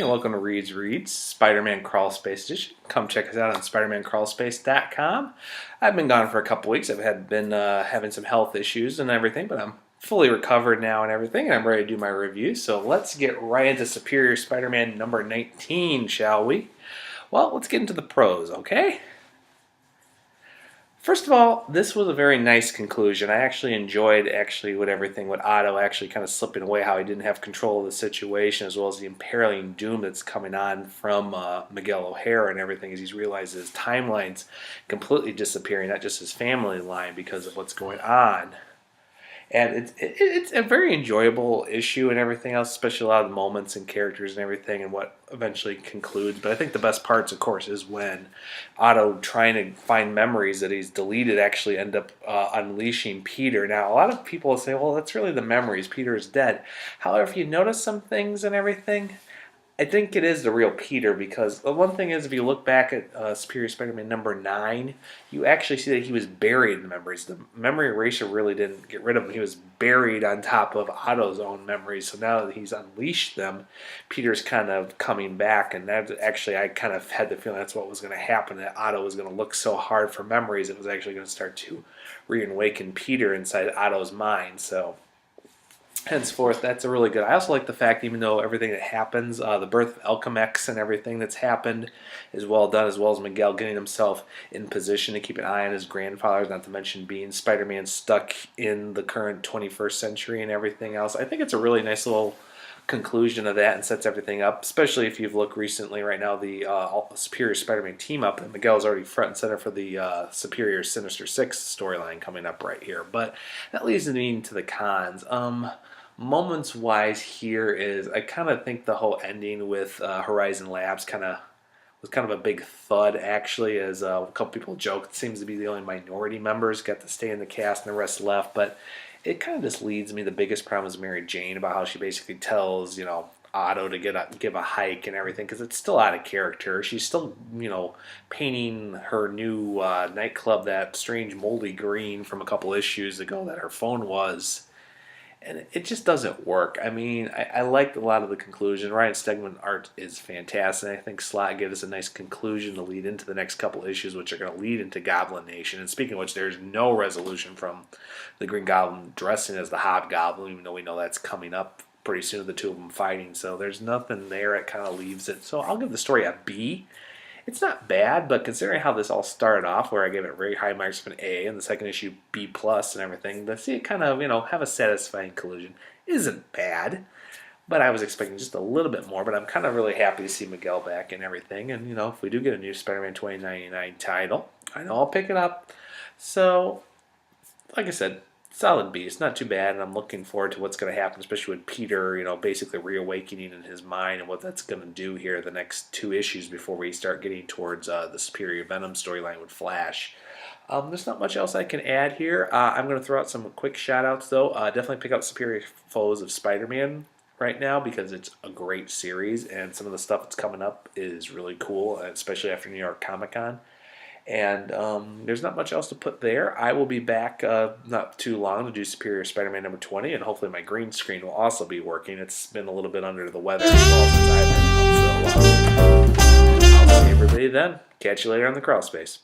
and welcome to Reed's Reads, Spider-Man Crawlspace Edition. Come check us out on SpidermanCrawlspace.com. I've been gone for a couple weeks. I've been having some health issues and everything, but I'm fully recovered now and everything, and I'm ready to do my review. So let's get right into Superior Spider-Man number 19, shall we? Well, let's get into the pros, okay? First of all, this was a very nice conclusion. I actually enjoyed what Otto actually kind of slipping away, how he didn't have control of the situation, as well as the imperiling doom that's coming on from Miguel O'Hara and everything, as he's realized his timeline's completely disappearing, not just his family line, because of what's going on. And it's a very enjoyable issue and everything else, especially a lot of the moments and characters and everything and what eventually concludes. But I think the best parts, of course, is when Otto, trying to find memories that he's deleted, actually end up unleashing Peter. Now, a lot of people will say, well, that's really the memories. Peter is dead. However, if you notice some things and everything, I think it is the real Peter, because the one thing is, if you look back at Superior Spider-Man number 9, you actually see that he was buried in the memories. The memory eraser really didn't get rid of him. He was buried on top of Otto's own memories. So now that he's unleashed them, Peter's kind of coming back, and that actually, I kind of had the feeling that's what was going to happen, that Otto was going to look so hard for memories, it was actually going to start to reawaken Peter inside Otto's mind. So henceforth, that's a really good. I also like the fact, even though everything that happens, the birth of Alchemax and everything that's happened is well done, as well as Miguel getting himself in position to keep an eye on his grandfather, not to mention being Spider-Man stuck in the current 21st century and everything else. I think it's a really nice little conclusion of that and sets everything up, especially if you've looked recently right now, the Superior Spider-Man team up, and Miguel's already front and center for the Superior Sinister Six storyline coming up right here. But that leads me into the cons. Moments wise here is, I kind of think the whole ending with Horizon Labs was kind of a big thud, actually, as a couple people joked. It seems to be the only minority members got to stay in the cast and the rest left, but it kind of just leads me, the biggest problem is Mary Jane, about how she basically tells, Otto to give a hike and everything, because it's still out of character. She's still, painting her new nightclub that strange moldy green from a couple issues ago that her phone was. And it just doesn't work. I mean, I liked a lot of the conclusion. Ryan Stegman art is fantastic. I think Slott gave us a nice conclusion to lead into the next couple issues, which are going to lead into Goblin Nation. And speaking of which, there's no resolution from the Green Goblin dressing as the Hobgoblin, even though we know that's coming up pretty soon, the two of them fighting. So there's nothing there. It kind of leaves it. So I'll give the story a B. It's not bad, but considering how this all started off, where I gave it very high marks of an A, and the second issue B+ and everything, to see it kind of, have a satisfying conclusion isn't bad. But I was expecting just a little bit more, but I'm kind of really happy to see Miguel back and everything. And, if we do get a new Spider-Man 2099 title, I know I'll pick it up. So, like I said, solid B. It's not too bad, and I'm looking forward to what's going to happen, especially with Peter, basically reawakening in his mind, and what that's going to do here the next 2 issues before we start getting towards the Superior Venom storyline with Flash. There's not much else I can add here. I'm going to throw out some quick shout-outs, though. Definitely pick up Superior Foes of Spider-Man right now, because it's a great series, and some of the stuff that's coming up is really cool, especially after New York Comic Con. And there's not much else to put there. I will be back not too long to do Superior Spider-Man number 20, and hopefully my green screen will also be working. It's been a little bit under the weather as well since I've been out. So I'll see everybody then. Catch you later on the Crawlspace.